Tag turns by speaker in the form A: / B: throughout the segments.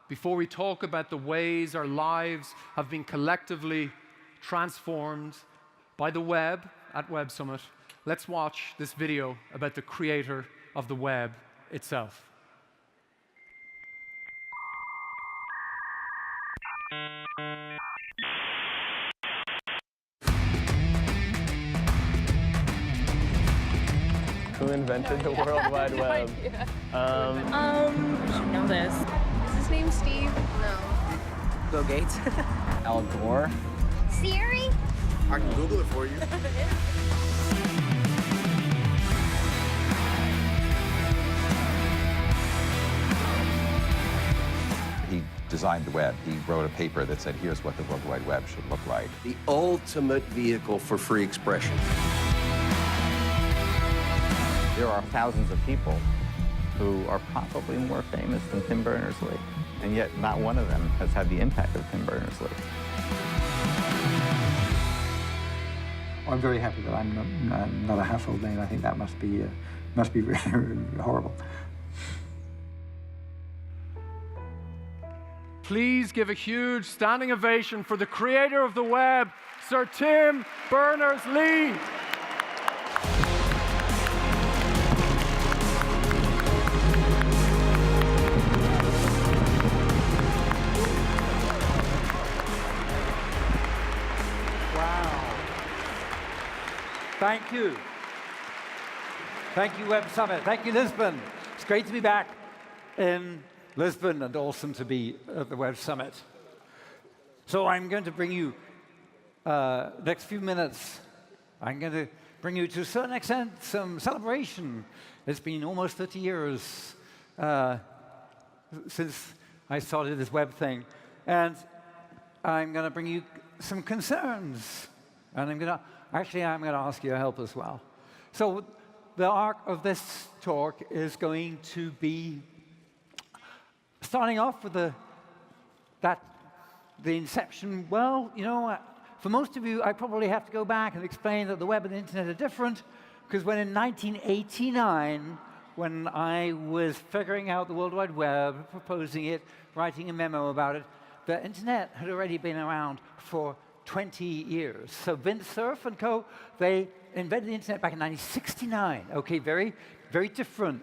A: before we talk about the ways our lives have been collectively transformed by the web at Web Summit, let's watch this video about the creator of the web itself.
B: Who invented the World Wide Web?
C: I should know this.
D: Is his name Steve? No.
E: Bill Gates.
B: Al Gore?
D: Siri?
F: I can Google it for you.
G: He designed the web. He wrote a paper that said, here's what the World Wide Web should look like.
F: The ultimate vehicle for free expression.
B: There are thousands of people who are probably more famous than Tim Berners-Lee, and yet not one of them has had the impact of Tim Berners-Lee.
H: I'm very happy that I'm not a household name. I think that must be horrible.
A: Please give a huge standing ovation for the creator of the web, Sir Tim Berners-Lee.
I: Thank you. Thank you, Web Summit. Thank you, Lisbon. It's great to be back in Lisbon and awesome to be at the Web Summit. So I'm going to bring you, next few minutes, I'm going to bring you to a certain extent some celebration. It's been almost 30 years since I started this web thing. And I'm going to bring you some concerns. And I'm going to ask your help as well. So the arc of this talk is going to be starting off with the inception. Well, you know, for most of you, I probably have to go back and explain that the web and the internet are different, because when in 1989, when I was figuring out the World Wide Web, proposing it, writing a memo about it, the internet had already been around for 20 years. So Vint Cerf and co., they invented the internet back in 1969. Okay, very, very different.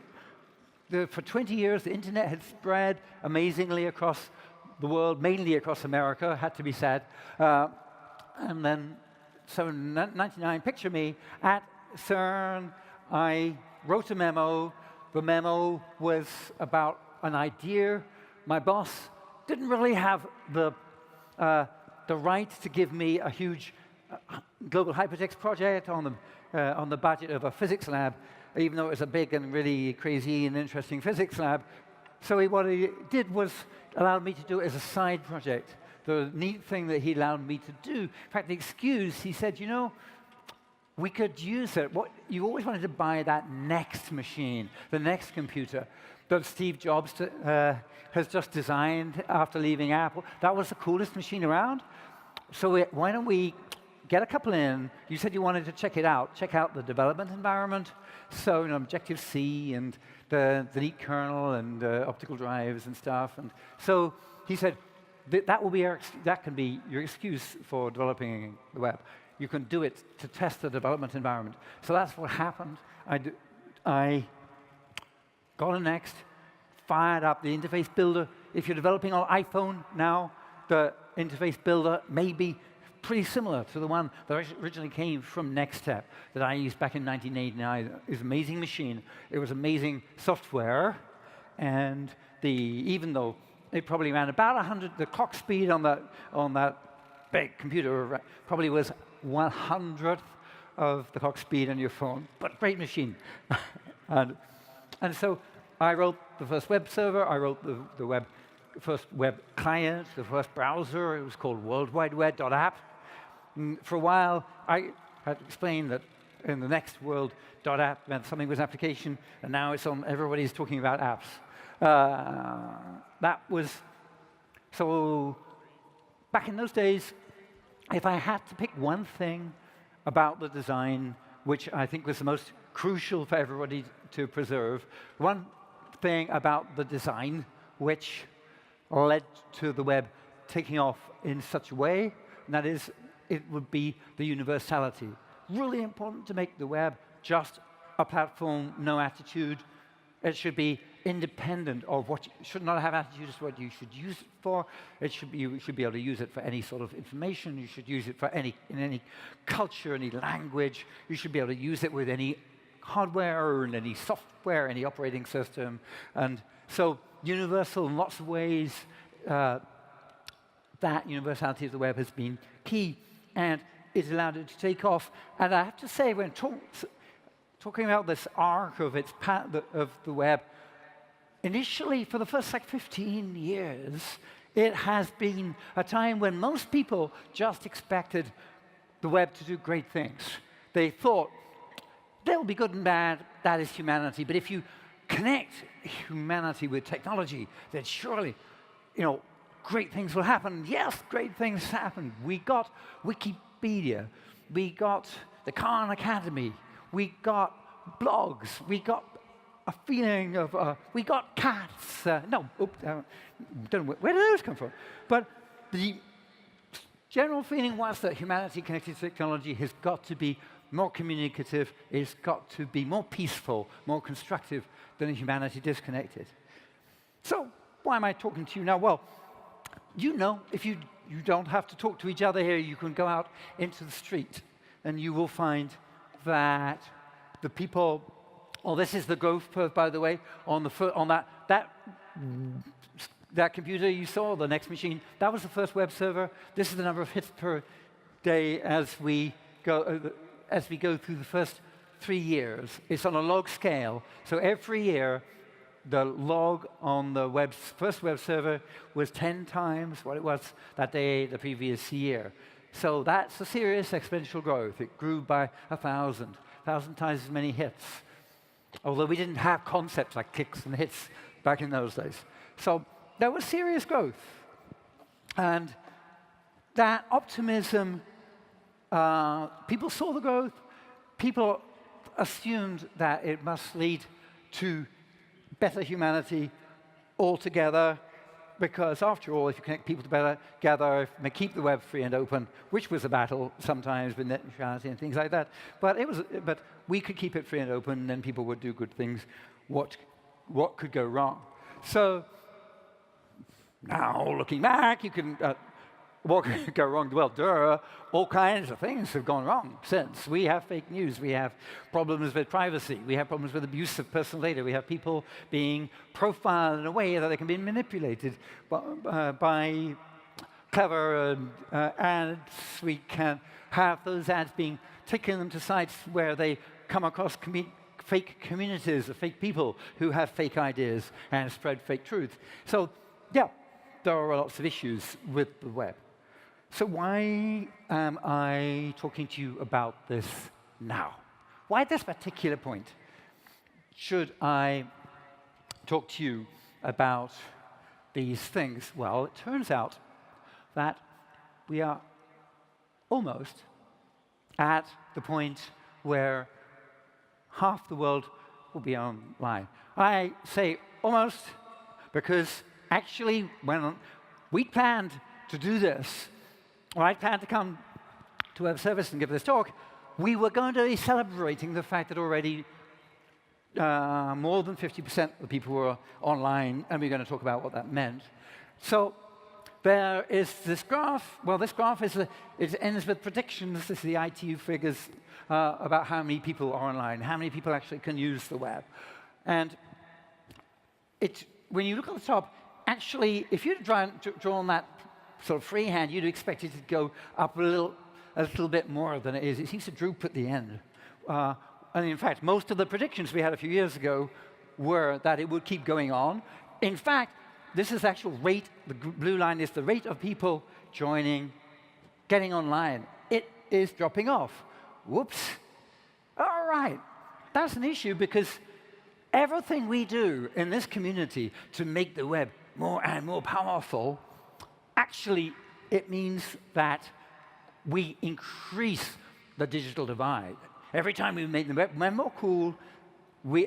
I: For 20 years, the internet had spread amazingly across the world, mainly across America, had to be said. And then, so in 1999, picture me at CERN. I wrote a memo. The memo was about an idea. My boss didn't really have the right to give me a huge global hypertext project on the budget of a physics lab, even though it was a big and really crazy and interesting physics lab. So what he did was allow me to do it as a side project. The neat thing that he allowed me to do, in fact, the excuse, he said, you know, we could use it. You always wanted to buy that next machine, the next computer that Steve Jobs has just designed after leaving Apple. That was the coolest machine around. So why don't we get a couple in? You said you wanted to check out the development environment. So, you know, Objective-C and the neat kernel and optical drives and stuff. And so he said that can be your excuse for developing the web. You can do it to test the development environment. So that's what happened. I got a Next, fired up the interface builder. If you're developing on iPhone now, the interface builder may be pretty similar to the one that originally came from NextStep that I used back in 1989. It was an amazing machine. It was amazing software. And even though it probably ran about 100, the clock speed on that big computer probably was 1/100th of the clock speed on your phone, but great machine. and so I wrote the first web server. I wrote the first web client, the first browser. It was called worldwideweb.app. For a while, I had explained that in the next world.app meant something was an application, and now it's on. Everybody's talking about apps. That was so. Back in those days, if I had to pick one thing about the design, which I think was the most crucial for everybody to preserve, one thing about the design which led to the web taking off in such a way, and that is, it would be the universality. Really important to make the web just a platform, no attitude. It should be independent of what you should not have attitudes to what you should use it for. You should be able to use it for any sort of information. You should use it for in any culture, any language. You should be able to use it with any hardware and any software, any operating system. And so universal in lots of ways. That universality of the web has been key, and it's allowed it to take off. And I have to say, when talking about this arc of of the web, initially, for the first 15 years, it has been a time when most people just expected the web to do great things. They thought, they'll be good and bad, that is humanity. But if you connect humanity with technology, then surely, great things will happen. Yes, great things happen. We got Wikipedia. We got the Khan Academy. We got blogs. We got a feeling of, we got cats. Don't know, where did those come from? But the general feeling was that humanity connected to technology has got to be more communicative, it's got to be more peaceful, more constructive than a humanity disconnected. So why am I talking to you now? Well, if you don't have to talk to each other here, you can go out into the street and you will find that the people, this is the growth curve, by the way, on that computer you saw, the next machine, that was the first web server. This is the number of hits per day as we go through the first 3 years. It's on a log scale. So every year, the log on the first web server was 10 times what it was that day the previous year. So that's a serious exponential growth. It grew by 1,000 times as many hits. Although we didn't have concepts like clicks and hits back in those days. So there was serious growth. And that optimism, people saw the growth, people assumed that it must lead to better humanity altogether, because after all, if you connect people together, keep the web free and open, which was a battle sometimes with net neutrality and things like that, but we could keep it free and open, and then people would do good things. What could go wrong? So now, looking back, you can. What could go wrong? Well, all kinds of things have gone wrong since. We have fake news. We have problems with privacy. We have problems with abuse of personal data. We have people being profiled in a way that they can be manipulated by clever ads. We can have those ads being taken them to sites where they come across fake communities of fake people who have fake ideas and spread fake truth. So, yeah, there are lots of issues with the web. So why am I talking to you about this now? Why at this particular point should I talk to you about these things? Well, it turns out that we are almost at the point where half the world will be online. I say almost because actually when we planned to do this, I planned to come to Web Service and give this talk, we were going to be celebrating the fact that already more than 50% of the people were online, and we're going to talk about what that meant. So there is this graph. Well, this graph it ends with predictions. This is the ITU figures about how many people are online, how many people actually can use the web. And when you look at the top, actually, if you draw on that sort of freehand, you'd expect it to go up a little bit more than it is. It seems to droop at the end. And in fact, most of the predictions we had a few years ago were that it would keep going on. In fact, this is the actual rate. The blue line is the rate of people joining, getting online. It is dropping off. Whoops. All right. That's an issue because everything we do in this community to make the web more and more powerful, actually, it means that we increase the digital divide. Every time we make the web more cool,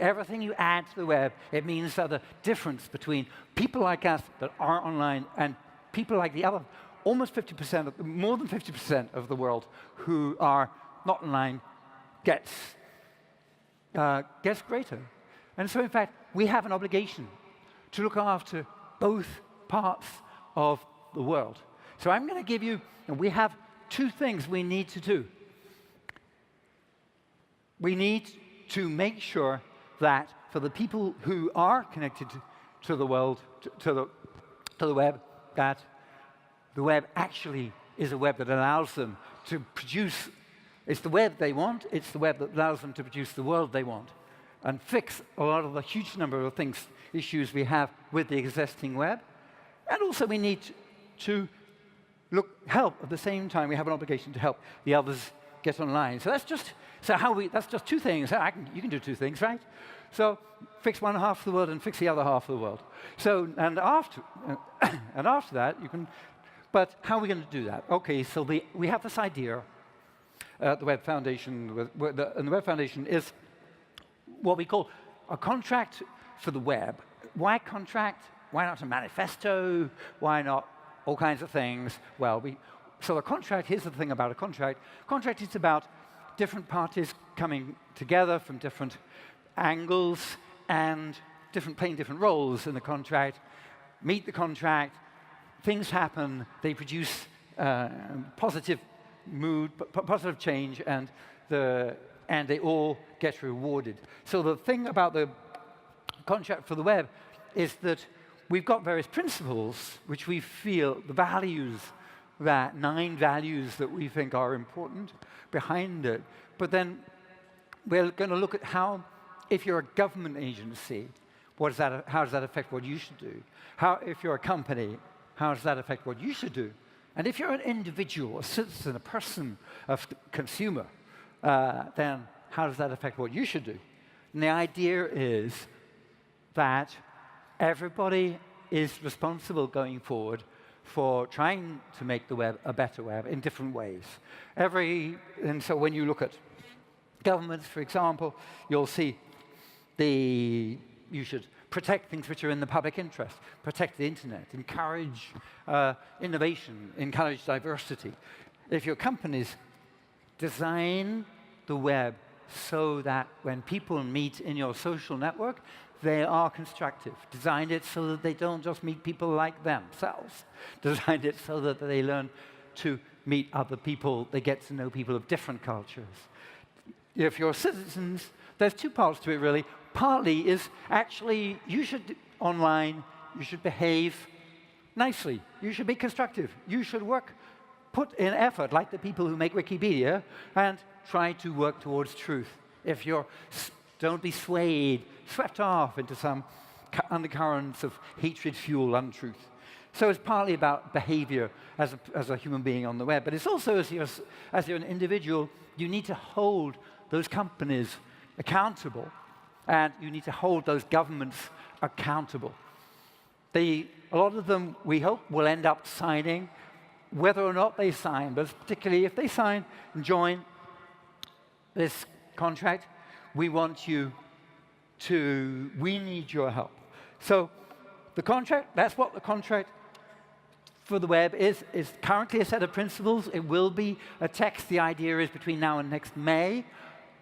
I: Everything you add to the web, it means that the difference between people like us that are online and people like the other, almost 50%, more than 50% of the world who are not online gets greater. And so, in fact, we have an obligation to look after both parts of the world. So I'm going to give you, and we have two things we need to do. We need to make sure that for the people who are connected to the world, to the web, that the web actually is a web that allows them to produce. It's the web they want. It's the web that allows them to produce the world they want, and fix a lot of the huge number of issues we have with the existing web. And also, we need to help at the same time. We have an obligation to help the others get online. So that's just two things. You can do two things, right? So fix one half of the world and fix the other half of the world. So and after that you can. But how are we going to do that? Okay, so we have this idea. The Web Foundation, and the Web Foundation is what we call a contract for the web. Why contract? Why not a manifesto? Why not all kinds of things? Well, so a contract, here's the thing about a contract. Contract is about different parties coming together from different angles and playing different roles in the contract, meet the contract, things happen, they produce positive mood, positive change, and they all get rewarded. So the thing about the contract for the web is that we've got various principles which we feel, the values, 9 values that we think are important behind it. But then we're going to look at how, if you're a government agency, how does that affect what you should do? If you're a company, how does that affect what you should do? And if you're an individual, a citizen, a person, a consumer, then how does that affect what you should do? And the idea is that everybody is responsible going forward for trying to make the web a better web in different ways. And so when you look at governments, for example, you'll see you should protect things which are in the public interest, protect the internet, encourage innovation, encourage diversity. If your companies design the web so that when people meet in your social network, they are constructive. Design it so that they don't just meet people like themselves. Design it so that they learn to meet other people, they get to know people of different cultures. If you're citizens, there's two parts to it, really. Partly is actually you should behave nicely. You should be constructive. You should put in effort, like the people who make Wikipedia, and try to work towards truth. Don't be swept off into some undercurrents of hatred-fueled untruth. So it's partly about behavior as a human being on the web, but it's also as you're an individual, you need to hold those companies accountable, and you need to hold those governments accountable. A lot of them, we hope, will end up signing, whether or not they sign, but particularly if they sign and join this contract, we need your help. So the contract, that's what the contract for the web is currently a set of principles. It will be a text. The idea is between now and next May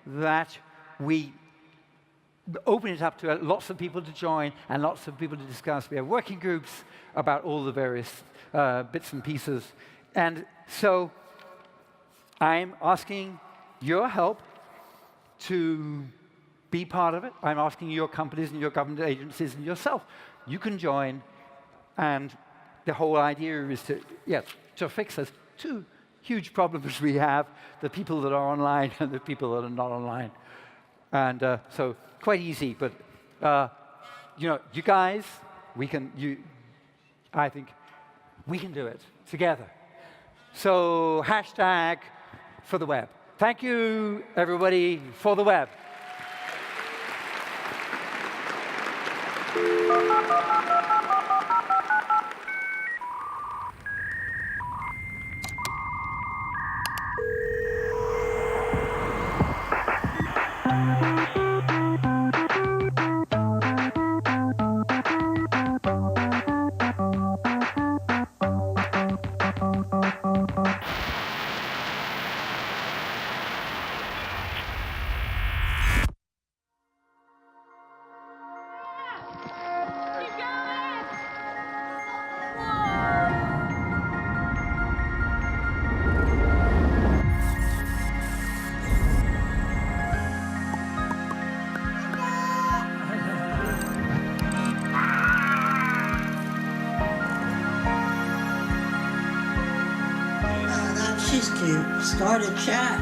I: that we open it up to lots of people to join and lots of people to discuss. We have working groups about all the various bits and pieces. And so I'm asking your help to be part of it. I'm asking your companies and your government agencies and yourself. You can join, and the whole idea is to fix those two huge problems we have, the people that are online and the people that are not online. And so quite easy, but you guys, I think we can do it together. So hashtag for the web. Thank you, everybody, for the web.
E: wishes to start a chat.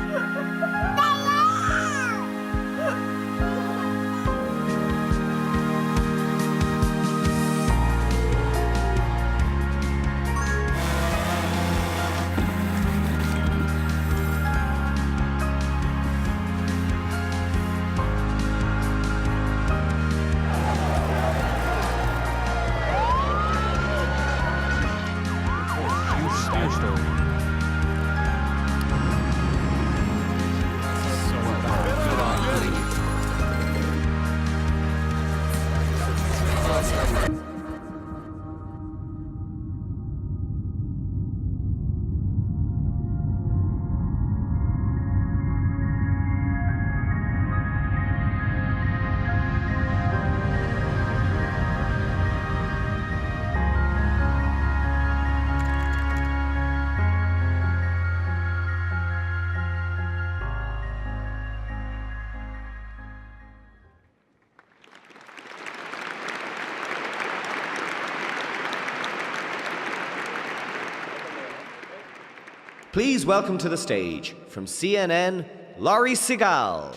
J: Please welcome to the stage, from CNN, Laurie Segal.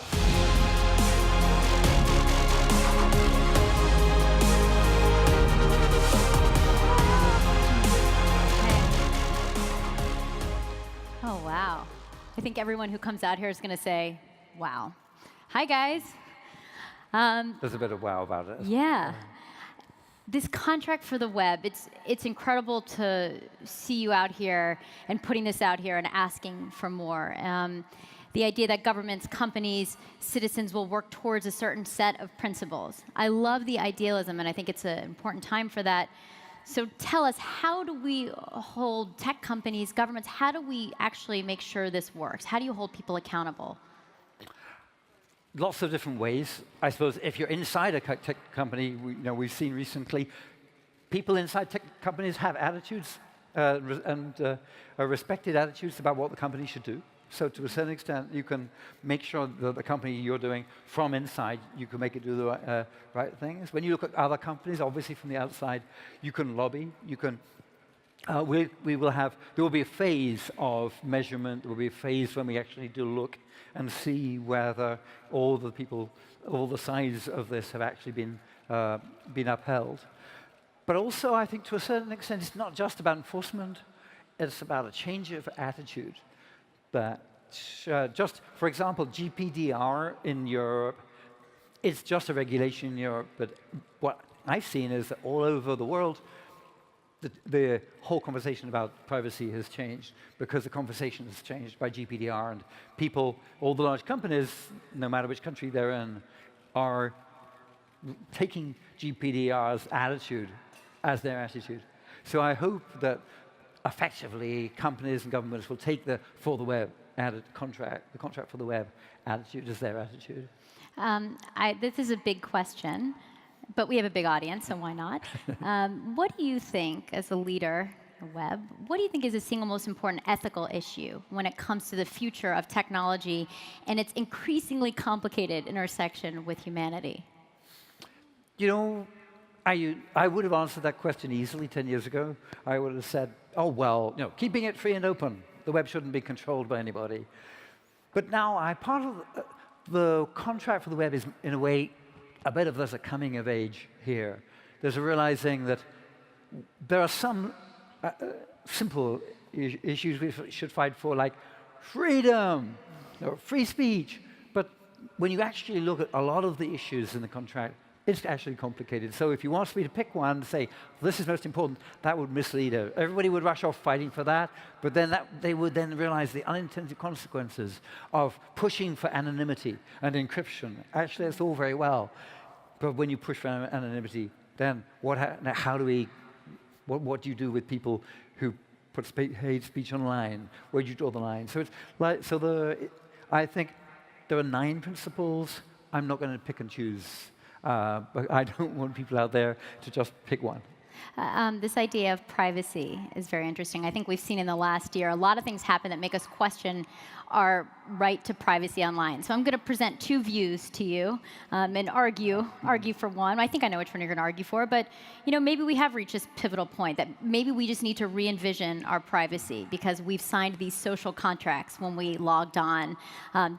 K: Oh, wow. I think everyone who comes out here is going to say, wow. Hi, guys.
I: There's a bit of wow about it.
K: Yeah. This contract for the web, it's incredible to see you out here and putting this out here and asking for more. The idea that governments, companies, citizens will work towards a certain set of principles. I love the idealism, and I think it's an important time for that. So tell us, how do we hold tech companies, governments, how do we actually make sure this works? How do you hold people accountable?
I: Lots of different ways. I suppose if you're inside a tech company, we've seen recently, people inside tech companies have attitudes respected attitudes about what the company should do. So to a certain extent, you can make sure that the company you're doing from inside, you can make it do the right things. When you look at other companies, obviously from the outside, you can lobby. You can. There will be a phase of measurement. There will be a phase when we actually do look and see whether all the sides of this have actually been upheld. But also, I think to a certain extent, it's not just about enforcement. It's about a change of attitude. That just, for example, GDPR in Europe, it's just a regulation in Europe. But what I've seen is that all over the world, the whole conversation about privacy has changed because the conversation has changed by GDPR, and people, all the large companies, no matter which country they're in, are taking GDPR's attitude as their attitude. So I hope that effectively companies and governments will take the for the web contract for the web attitude as their attitude.
K: This is a big question. But we have a big audience, so why not? What do you think, as a leader of the web, what do you think is the single most important ethical issue when it comes to the future of technology and its increasingly complicated intersection with humanity?
I: You know, I would have answered that question easily 10 years ago. I would have said, oh, well, keeping it free and open. The web shouldn't be controlled by anybody. But now, part of the contract for the web is, in a way, a bit of there's a coming of age here. There's a realizing that there are some simple issues we should fight for, like freedom or free speech. But when you actually look at a lot of the issues in the contract, it's actually complicated. So if you want me to pick one and say, this is most important, that would mislead her. Everybody would rush off fighting for that, but then they would then realize the unintended consequences of pushing for anonymity and encryption. Actually, that's all very well. But when you push for anonymity, then what do you do with people who put hate speech online? Where do you draw the line? So it's like, I think there are 9 principles. I'm not going to pick and choose. But I don't want people out there to just pick one.
K: This idea of privacy is very interesting. I think we've seen in the last year a lot of things happen that make us question our right to privacy online. So I'm going to present two views to you and argue for one. I think I know which one you're going to argue for, but maybe we have reached this pivotal point that maybe we just need to re-envision our privacy because we've signed these social contracts when we logged on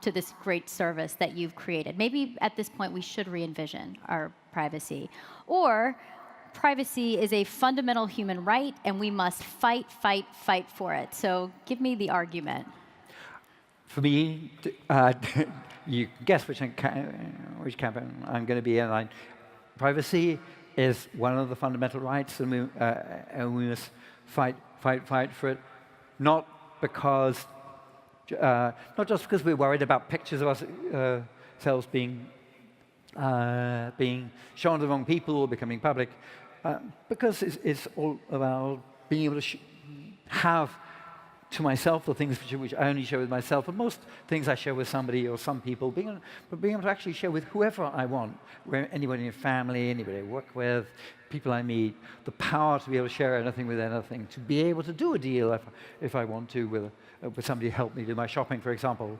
K: to this great service that you've created. Maybe at this point we should re-envision our privacy. Or privacy is a fundamental human right, and we must fight for it. So give me the argument.
I: For me, you guess which camp I'm going to be in. Privacy is one of the fundamental rights, and we must fight for it. Not just because we're worried about pictures of ourselves being shown to the wrong people or becoming public, because it's all about being able to have to myself the things which I only share with myself, and most things I share with somebody or some people, but being able to actually share with whoever I want, anybody in your family, anybody I work with, people I meet, the power to be able to share anything with anything, to be able to do a deal if I want to with somebody to help me do my shopping, for example.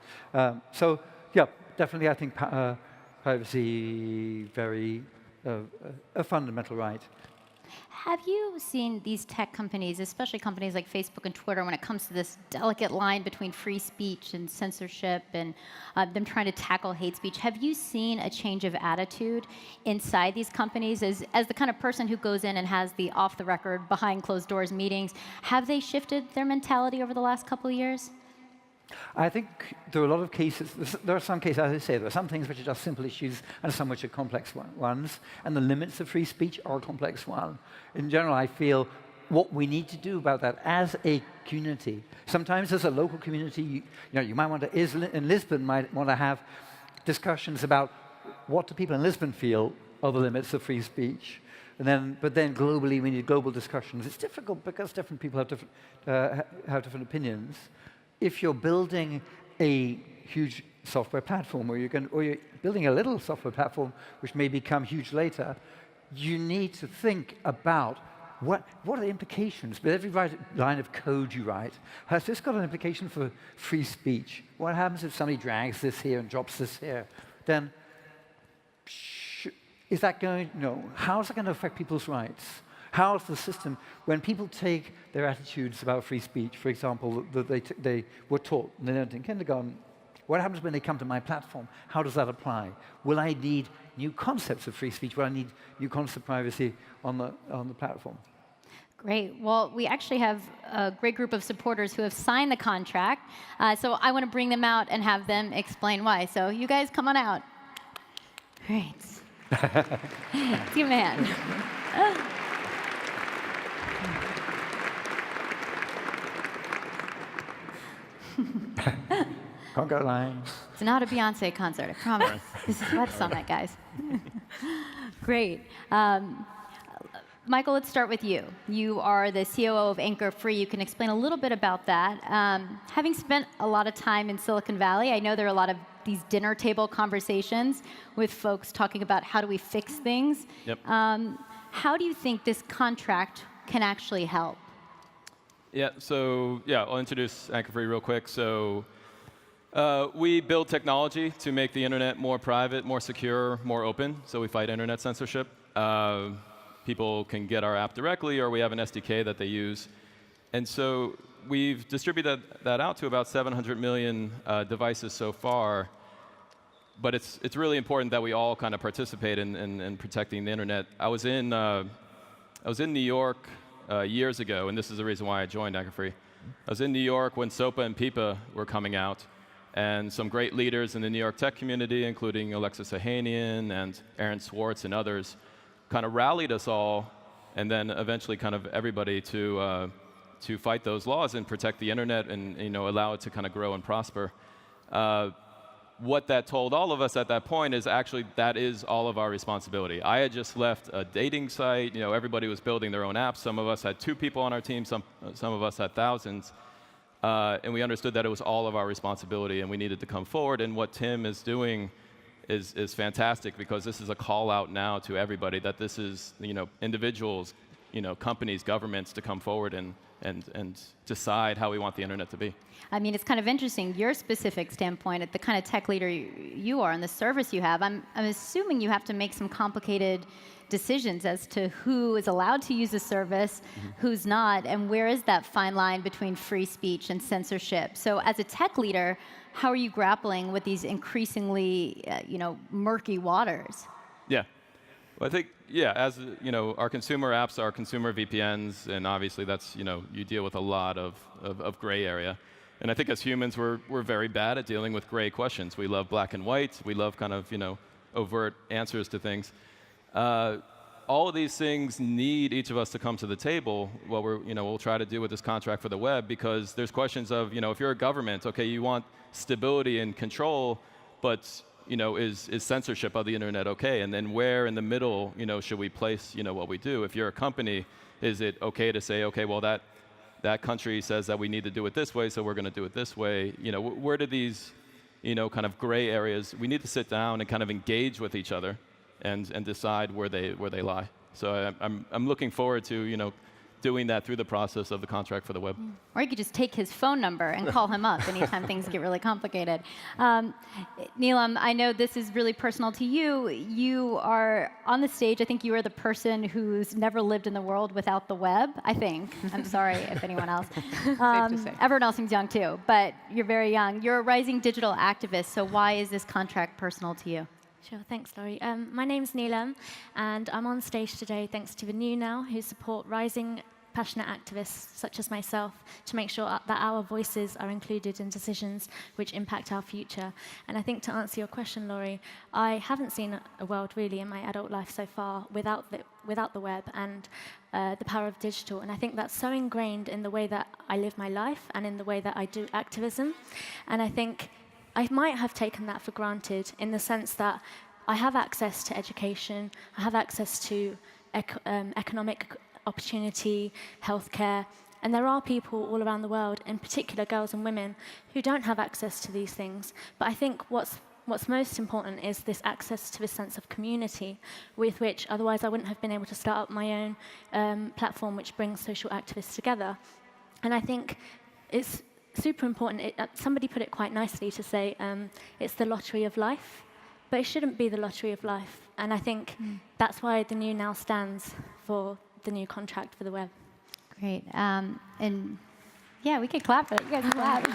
I: So yeah, definitely I think privacy a fundamental right.
K: Have you seen these tech companies, especially companies like Facebook and Twitter, when it comes to this delicate line between free speech and censorship and them trying to tackle hate speech? Have you seen a change of attitude inside these companies? As the kind of person who goes in and has the off-the-record, behind-closed-doors meetings, have they shifted their mentality over the last couple of years?
I: I think there are a lot of cases, there are some cases, as I say, there are some things which are just simple issues and some which are complex ones, and the limits of free speech are a complex one. In general, I feel what we need to do about that as a community, sometimes as a local community, you might want to, in Lisbon, might want to have discussions about what do people in Lisbon feel are the limits of free speech. But then globally, we need global discussions. It's difficult because different people have different opinions. If you're building a huge software platform, or you're building a little software platform which may become huge later, you need to think about what are the implications. But every line of code you write has this got an implication for free speech. What happens if somebody drags this here and drops this here? Then is that going? No. How is that going to affect people's rights? How is the system, when people take their attitudes about free speech, for example, that they were taught, and they learned in kindergarten, what happens when they come to my platform? How does that apply? Will I need new concepts of free speech? Will I need new concepts of privacy on the platform?
K: Great. Well, we actually have a great group of supporters who have signed the contract, so I want to bring them out and have them explain why. So you guys come on out. Great. Give him a hand.
I: Conga line.
K: It's not a Beyonce concert, I promise. This is Web Summit, guys. Great. Michael, let's start with you. You are the COO of Anchor Free. You can explain a little bit about that. Having spent a lot of time in Silicon Valley, I know there are a lot of these dinner table conversations with folks talking about how do we fix things.
L: Yep.
K: How do you think this contract can actually help?
L: Yeah, so I'll introduce Anchor Free real quick. So we build technology to make the internet more private, more secure, more open. So we fight internet censorship. People can get our app directly, or we have an SDK that they use. And so we've distributed that out to about 700 million devices so far. But it's really important that we all kind of participate in protecting the internet. I was in New York years ago, and this is the reason why I joined Anchor Free. I was in New York when SOPA and PIPA were coming out, and some great leaders in the New York tech community, including Alexis Ohanian and Aaron Swartz and others, kind of rallied us all, and then eventually kind of everybody to fight those laws and protect the internet and allow it to kind of grow and prosper. What that told all of us at that point is actually that is all of our responsibility. I had just left a dating site. Everybody was building their own apps. Some of us had 2 people on our team. Some of us had thousands. And we understood that it was all of our responsibility, and we needed to come forward. And what Tim is doing is fantastic, because this is a call out now to everybody that this is individuals, companies, governments to come forward and decide how we want the internet to be.
K: I mean, it's kind of interesting, your specific standpoint at the kind of tech leader you are and the service you have. I'm assuming you have to make some complicated decisions as to who is allowed to use the service, who's not, and where is that fine line between free speech and censorship. So as a tech leader, how are you grappling with these increasingly murky waters?
L: Yeah. Well, I think, as our consumer apps are consumer VPNs, and obviously that's, you deal with a lot of gray area. And I think as humans, we're very bad at dealing with gray questions. We love black and white. We love kind of, overt answers to things. All of these things need each of us to come to the table. What we'll try to do with this contract for the web, because there's questions of, if you're a government, okay, you want stability and control, but is censorship of the internet okay? And then where in the middle, should we place, what we do? If you're a company, is it okay to say, okay, well that country says that we need to do it this way, so we're going to do it this way? Where do these, kind of gray areas? We need to sit down and kind of engage with each other and decide where they lie. So I'm looking forward to doing that through the process of the contract for the web.
K: Or you could just take his phone number and call him up anytime things get really complicated. Neelam, I know this is really personal to you. You are on the stage. I think you are the person who's never lived in the world without the web, I think. I'm sorry if anyone else.
C: Safe to say.
K: Everyone else seems young too, but you're very young. You're a rising digital activist, so why is this contract personal to you?
M: Sure, thanks, Laurie. My name's Neelam, and I'm on stage today thanks to the New Now, who support rising passionate activists such as myself to make sure that our voices are included in decisions which impact our future. And I think to answer your question, Laurie, I haven't seen a world really in my adult life so far without the web and the power of digital. And I think that's so ingrained in the way that I live my life and in the way that I do activism. And I think I might have taken that for granted in the sense that I have access to education, I have access to economic opportunity, healthcare, and there are people all around the world, in particular girls and women, who don't have access to these things. But I think what's most important is this access to this sense of community, with which otherwise I wouldn't have been able to start up my own platform which brings social activists together. And I think it's super important. Somebody put it quite nicely to say it's the lottery of life, but it shouldn't be the lottery of life. And I think that's why the New Now stands for the new contract for the web.
K: Great. And yeah, we could clap it. You guys clap.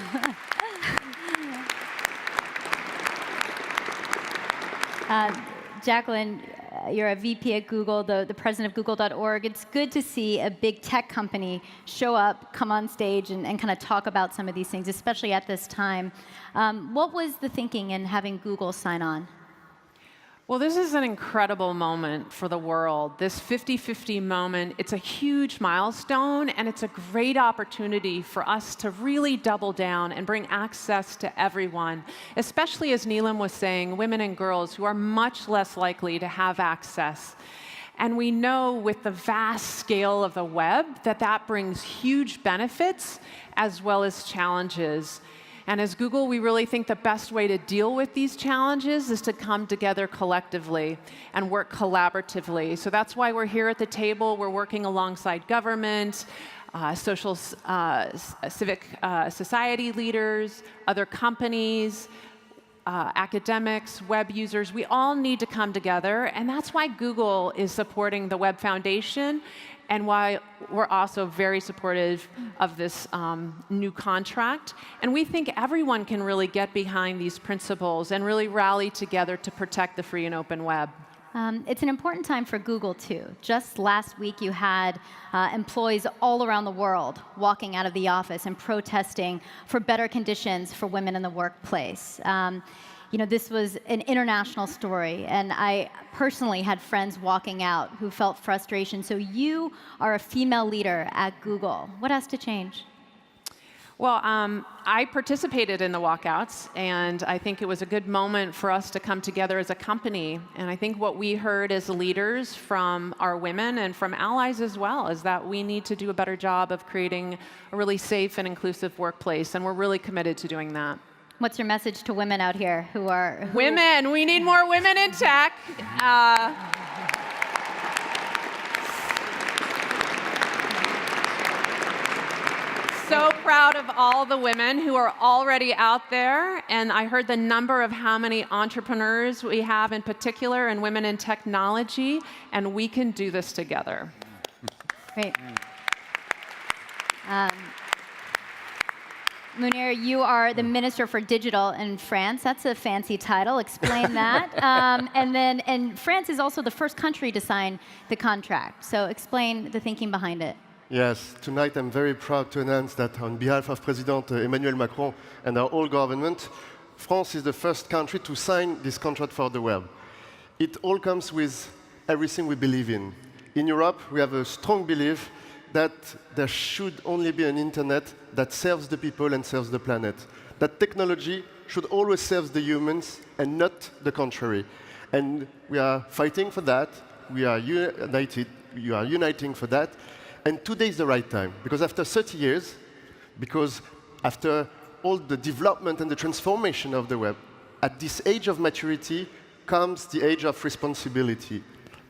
K: Jacqueline, you're a VP at Google, the president of Google.org. It's good to see a big tech company show up, come on stage, and kind of talk about some of these things, especially at this time. What was the thinking in having Google sign on?
C: Well, this is an incredible moment for the world. This 50-50 moment, it's a huge milestone, and it's a great opportunity for us to really double down and bring access to everyone, especially, as Neelam was saying, women and girls who are much less likely to have access. And we know with the vast scale of the web that brings huge benefits as well as challenges. And as Google, we really think the best way to deal with these challenges is to come together collectively and work collaboratively. So that's why we're here at the table. We're working alongside government, social, civic society leaders, other companies, academics, web users. We all need to come together, and that's why Google is supporting the Web Foundation and why we're also very supportive of this new contract. And we think everyone can really get behind these principles and really rally together to protect the free and open web.
K: It's an important time for Google, too. Just last week, you had employees all around the world walking out of the office and protesting for better conditions for women in the workplace. This was an international story, and I personally had friends walking out who felt frustration. So you are a female leader at Google. What has to change?
C: Well, I participated in the walkouts, and I think it was a good moment for us to come together as a company. And I think what we heard as leaders from our women and from allies as well is that we need to do a better job of creating a really safe and inclusive workplace, and we're really committed to doing that.
K: What's your message to women out here who are...
C: Women! We need more women in tech. proud of all the women who are already out there, and I heard the number of how many entrepreneurs we have in particular and women in technology, and we can do this together.
K: Great. Munir, you are the Minister for Digital in France. That's a fancy title. Explain that. And France is also the first country to sign the contract. So explain the thinking behind it.
N: Yes, tonight I'm very proud to announce that on behalf of President Emmanuel Macron and our whole government, France is the first country to sign this contract for the web. It all comes with everything we believe in. In Europe, we have a strong belief that there should only be an internet that serves the people and serves the planet. That technology should always serve the humans and not the contrary. And we are fighting for that. We are united. You are uniting for that. And today is the right time, because after 30 years, because after all the development and the transformation of the web, at this age of maturity comes the age of responsibility.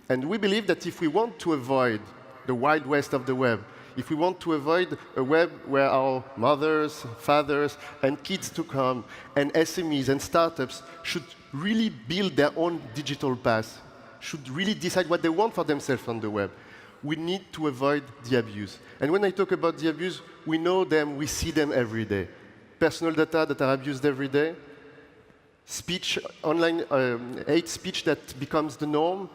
N: And we believe that if we want to avoid the wild west of the web, if we want to avoid a web where our mothers, fathers, and kids to come, and SMEs and startups should really build their own digital path, should really decide what they want for themselves on the web, we need to avoid the abuse. And when I talk about the abuse, we know them, we see them every day. Personal data that are abused every day, speech, online hate speech that becomes the norm,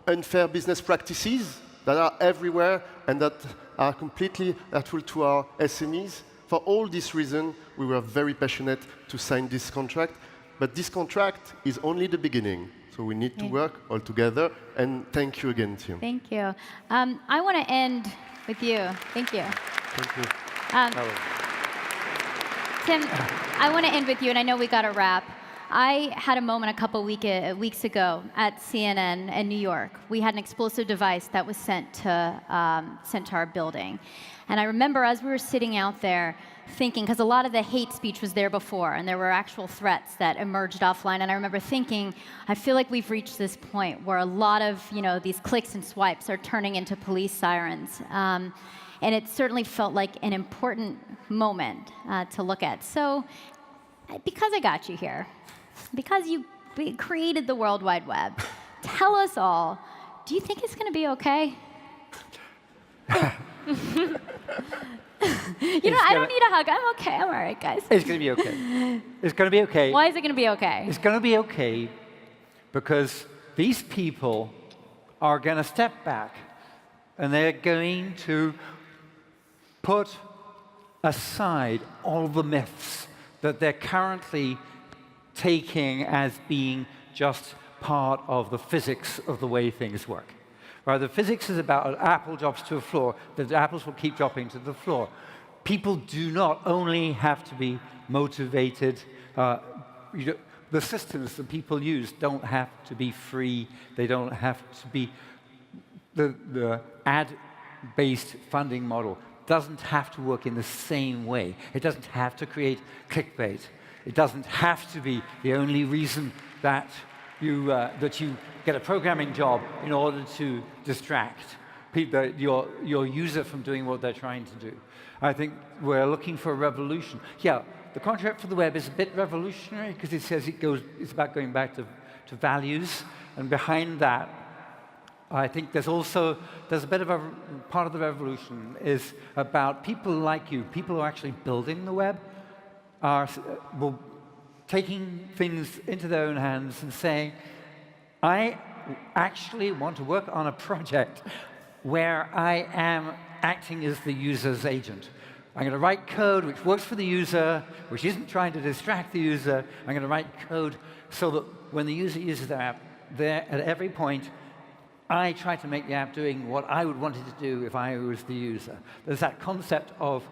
N: unfair business practices that are everywhere and that are completely hurtful to our SMEs. For all these reasons, we were very passionate to sign this contract. But this contract is only the beginning. So we need to work all together. And thank you again, Tim.
K: Thank you. I want to end with you. Thank you.
N: Thank you.
K: Tim, I want to end with you, and I know we got to wrap. I had a moment a couple weeks ago at CNN in New York. We had an explosive device that was sent to our building. And I remember as we were sitting out there thinking, because a lot of the hate speech was there before, and there were actual threats that emerged offline, and I remember thinking, I feel like we've reached this point where a lot of these clicks and swipes are turning into police sirens. And it certainly felt like an important moment to look at. So because I got you here, because you created the World Wide Web, tell us all, do you think it's going to be okay? I don't need a hug. I'm okay. I'm all right, guys.
I: It's going to be okay. It's going to be okay.
K: Why is it going to be okay?
I: It's going to be okay because these people are going to step back and they're going to put aside all the myths that they're currently taking as being just part of the physics of the way things work. Right? The physics is about an apple drops to a floor, the apples will keep dropping to the floor. People do not only have to be motivated, the systems that people use don't have to be free, they don't have to be, the ad-based funding model doesn't have to work in the same way. It doesn't have to create clickbait. It doesn't have to be the only reason that you get a programming job in order to distract your user from doing what they're trying to do. I think we're looking for a revolution. Yeah, the contract for the web is a bit revolutionary because it says it's about going back to values, and behind that, I think there's a bit of a part of the revolution is about people like you, people who are actually building the web, are taking things into their own hands and saying, I actually want to work on a project where I am acting as the user's agent. I'm going to write code which works for the user, which isn't trying to distract the user. I'm going to write code so that when the user uses their app, there at every point, I try to make the app doing what I would want it to do if I was the user. There's that concept of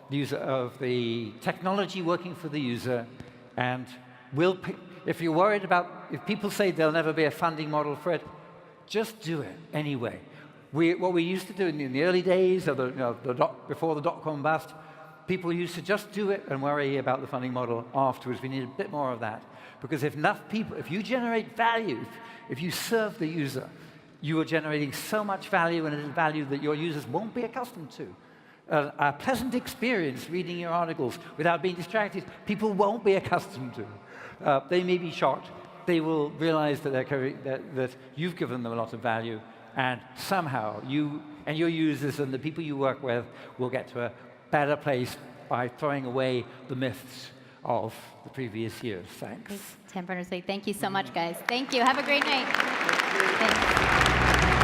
I: the technology working for the user, and if you're worried about, if people say there'll never be a funding model for it, just do it anyway. What we used to do in the early days of before the dot-com bust, people used to just do it and worry about the funding model afterwards. We need a bit more of that. Because if enough people, if you generate value, if you serve the user, you are generating so much value, and it is value that your users won't be accustomed to. a pleasant experience reading your articles without being distracted, people won't be accustomed to. They may be shocked. They will realize that, that you've given them a lot of value, and somehow you and your users and the people you work with will get to a better place by throwing away the myths of the previous years. Thanks.
K: Tim Berners-Lee, thank you so much, guys. Thank you. Have a great night. Thanks.